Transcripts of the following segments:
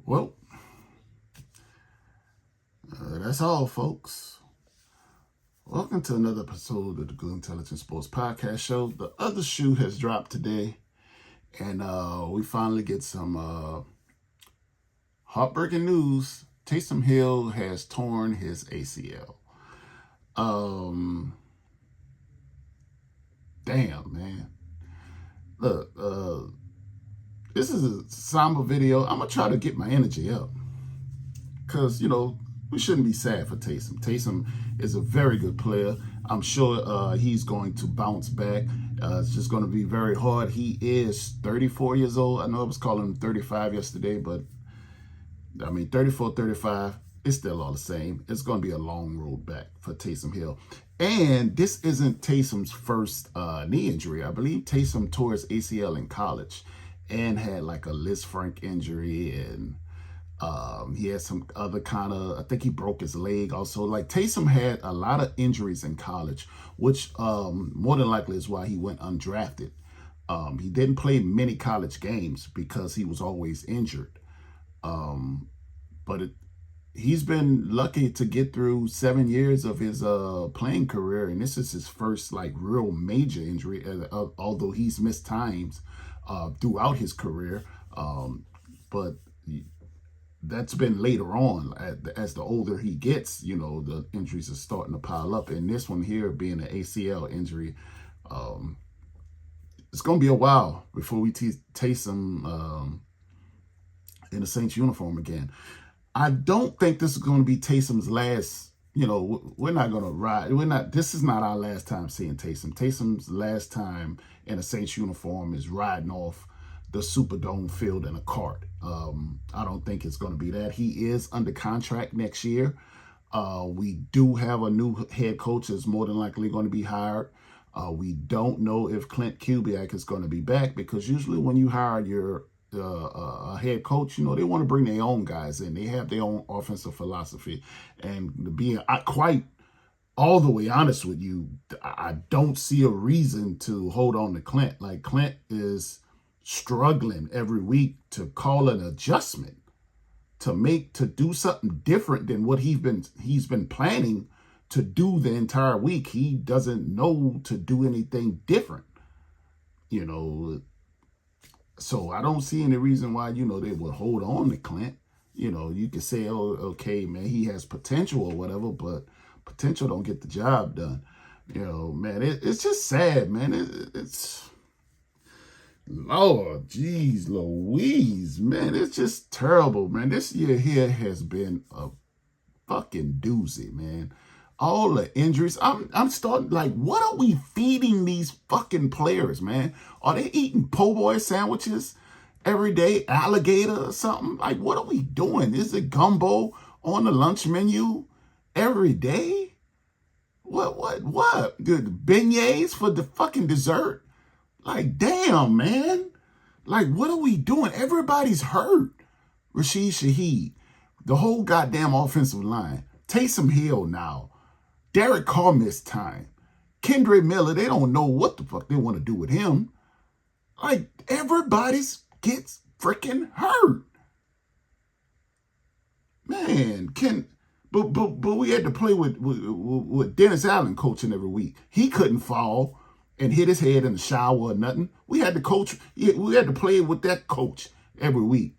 Well, that's all, folks. Welcome to another episode of the Good Intelligence Sports Podcast Show. The other shoe has dropped today, and we finally get some heartbreaking news. Taysom Hill has torn his ACL. Damn, man. Look, this is a somber video. I'm going to try to get my energy up because, we shouldn't be sad for Taysom. Taysom is a very good player. I'm sure he's going to bounce back. It's just going to be very hard. He is 34 years old. I know I was calling him 35 yesterday, but 34, 35, it's still all the same. It's going to be a long road back for Taysom Hill. And this isn't Taysom's first knee injury. I believe Taysom tore his ACL in college and had like a Lisfranc injury, and he had some other kind of, I think he broke his leg also. Like, Taysom had a lot of injuries in college, which more than likely is why he went undrafted. He didn't play many college games because he was always injured. But he's been lucky to get through 7 years of his playing career, and this is his first like real major injury, although he's missed times throughout his career. But that's been later on. As the older he gets, the injuries are starting to pile up. And this one here being an ACL injury, it's going to be a while before we Taysom in a Saints uniform again. I don't think this is going to be Taysom's last. We're not going to ride. This is not our last time seeing Taysom. Taysom's last time in a Saints uniform is riding off the Superdome field in a cart. I don't think it's going to be that. He is under contract next year. We do have a new head coach that's more than likely going to be hired. We don't know if Clint Kubiak is going to be back, because usually when you hire your a head coach, they want to bring their own guys in. They have their own offensive philosophy. And to be quite all the way honest with you, I don't see a reason to hold on to Clint. Like, Clint is struggling every week to call an adjustment, to do something different than what he's been planning to do the entire week. He doesn't know to do anything different, so I don't see any reason why, they would hold on to Clint. You could say, oh, okay, man, he has potential or whatever, but potential don't get the job done. Man, it's just sad, man. It's Lord, geez, Louise, man, it's just terrible, man. This year here has been a fucking doozy, man. All the injuries. I'm starting, like, what are we feeding these fucking players, man? Are they eating po' boy sandwiches every day, alligator or something? Like, what are we doing? Is it gumbo on the lunch menu every day? What? Good beignets for the fucking dessert? Like, damn, man. Like, what are we doing? Everybody's hurt. Rashid Shaheed, the whole goddamn offensive line. Taysom Hill now. Derek Carr missed time. Kendre Miller, they don't know what the fuck they want to do with him. Like, everybody gets freaking hurt. Man, but we had to play with Dennis Allen coaching every week. He couldn't fall and hit his head in the shower or nothing. We had to play with that coach every week.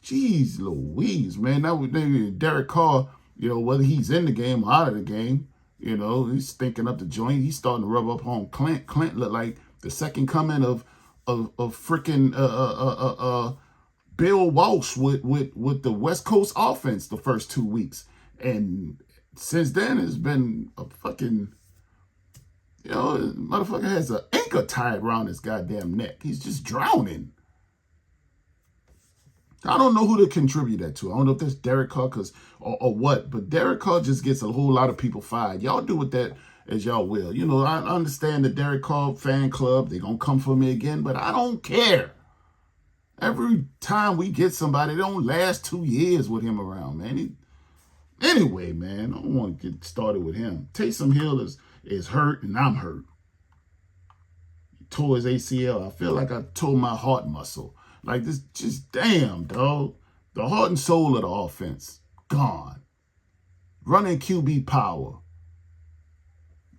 Jeez Louise, man. Now Derek Carr, whether he's in the game or out of the game, he's stinking up the joint. He's starting to rub up on Clint. Clint looked like the second coming of freaking Bill Walsh with the West Coast offense the first 2 weeks. And since then, it's been a fucking, motherfucker has an anchor tied around his goddamn neck. He's just drowning. I don't know who to contribute that to. I don't know if that's Derek Carr or what, but Derek Carr just gets a whole lot of people fired. Y'all do with that as y'all will. I understand the Derek Carr fan club. They're going to come for me again, but I don't care. Every time we get somebody, they don't last 2 years with him around, man. Anyway, man, I don't want to get started with him. Taysom Hill is hurt, and I'm hurt. He tore his ACL. I feel like I tore my heart muscle. Like, this, just damn, dog. The heart and soul of the offense, gone. Running QB power.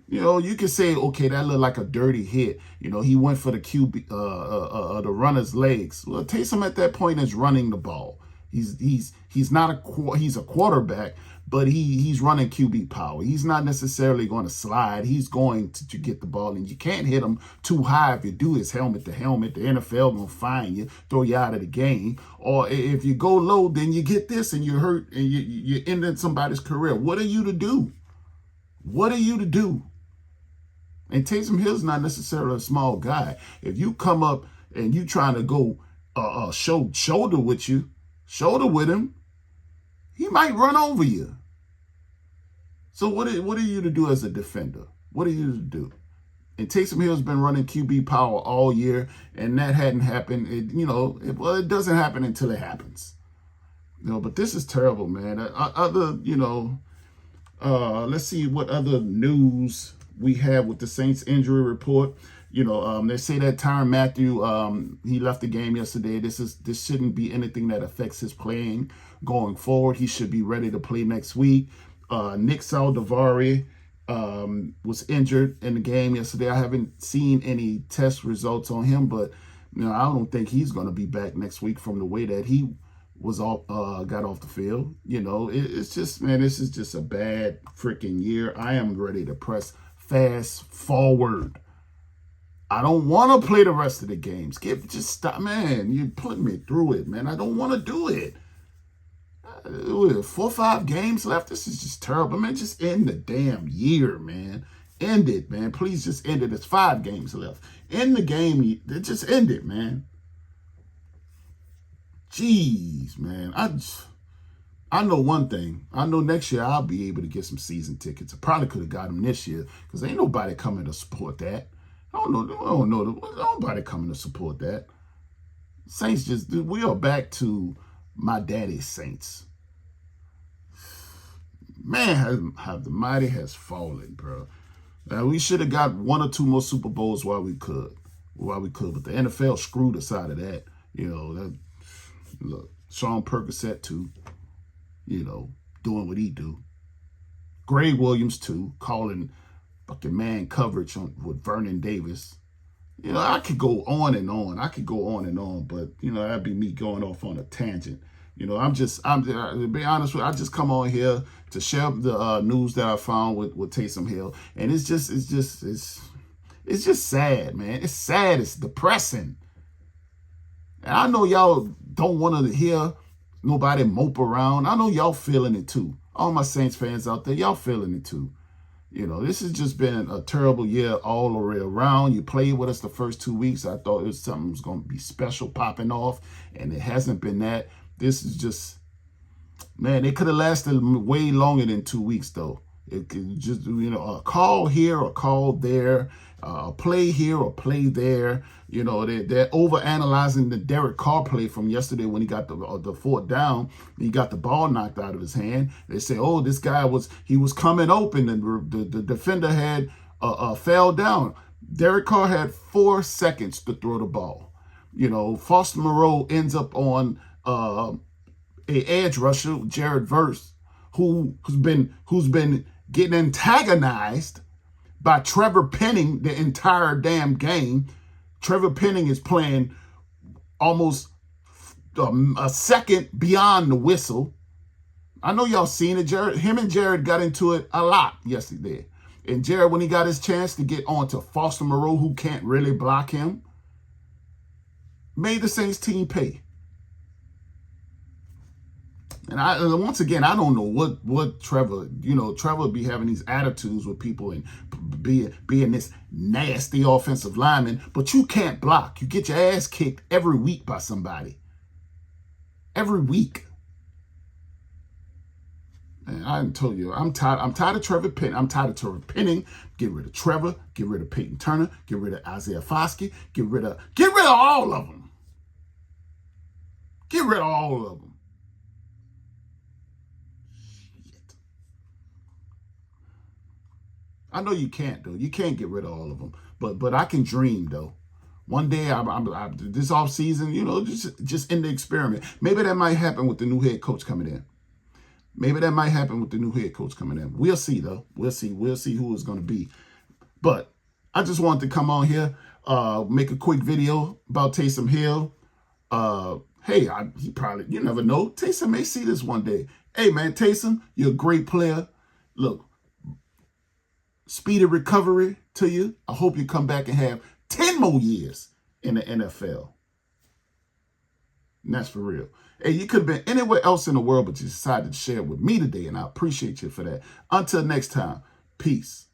You know, you can say, okay, that looked like a dirty hit. You know, he went for the QB, the runner's legs. Well, Taysom at that point is running the ball. He's not he's a quarterback, but he's running QB power. He's not necessarily going to slide. He's going to get the ball, and you can't hit him too high. If you do, his helmet to helmet, the NFL gonna find you, throw you out of the game. Or if you go low, then you get this, and you're hurt, and you're ending somebody's career. What are you to do? What are you to do? And Taysom Hill's not necessarily a small guy. If you come up and you trying to go shoulder with him, he might run over you. So what are you to do as a defender? What are you to do? And Taysom Hill's been running QB power all year, and that hadn't happened. It doesn't happen until it happens. But this is terrible, man. Let's see what other news we have with the Saints injury report. They say that Tyrann Mathieu, he left the game yesterday. This shouldn't be anything that affects his playing going forward. He should be ready to play next week. Nick Saldivare was injured in the game yesterday. I haven't seen any test results on him, but I don't think he's going to be back next week from the way that he was got off the field. It's just, man, this is just a bad freaking year. I am ready to press fast forward. I don't want to play the rest of the games. Just stop, man. You put me through it, man. I don't want to do it. 4 or 5 games left. This is just terrible, man. Just end the damn year, man. End it, man. Please just end it. There's 5 games left. End the game. Just end it, man. Jeez, man. I know one thing. I know next year I'll be able to get some season tickets. I probably could have got them this year because ain't nobody coming to support that. I don't know. Nobody coming to support that. Saints we are back to my daddy's Saints. Man, how the mighty has fallen, bro. Now, we should have got 1 or 2 more Super Bowls while we could. But the NFL screwed us out of that. Look, Sean Percocet too. Doing what he do. Greg Williams too, calling fucking man coverage with Vernon Davis. I could go on and on. But that'd be me going off on a tangent. I'm to be honest with you, I just come on here to share the news that I found with Taysom Hill, and it's just sad, man. It's sad. It's depressing. And I know y'all don't want to hear nobody mope around. I know y'all feeling it too. All my Saints fans out there, y'all feeling it too. This has just been a terrible year all the way around. You played with us the first 2 weeks. I thought something was going to be special popping off, and it hasn't been that. This is just, man, it could have lasted way longer than 2 weeks, though. It could just, a call here, a call there, a play here, or play there. They're overanalyzing the Derek Carr play from yesterday when he got the 4th down. He got the ball knocked out of his hand. They say, oh, this guy was coming open, and the defender had fell down. Derek Carr had 4 seconds to throw the ball. Foster Moreau ends up on a edge rusher, Jared Verse, who's been getting antagonized by Trevor Penning the entire damn game. Trevor Penning is playing almost a second beyond the whistle. I know y'all seen it. Him and Jared got into it a lot yesterday. And Jared, when he got his chance to get on to Foster Moreau, who can't really block him, made the Saints team pay. And once again, I don't know what Trevor, Trevor be having these attitudes with people and being this nasty offensive lineman, but you can't block. You get your ass kicked every week by somebody. Every week. And I told you, I'm tired of Trevor Penning. I'm tired of Trevor Penning. Get rid of Trevor. Get rid of Peyton Turner. Get rid of Isaiah Foskey. Get rid of all of them. Get rid of all of them. I know you can't, though. You can't get rid of all of them. But I can dream, though. One day, this off season, you know, just in the experiment. Maybe that might happen with the new head coach coming in. Maybe that might happen with the new head coach coming in. We'll see, though. We'll see. We'll see who it's going to be. But I just wanted to come on here, make a quick video about Taysom Hill. Hey, he probably, you never know. Taysom may see this one day. Hey, man, Taysom, you're a great player. Look, speedy recovery to you. I hope you come back and have 10 more years in the NFL. And that's for real. Hey, you could have been anywhere else in the world, but you decided to share it with me today, and I appreciate you for that. Until next time, peace.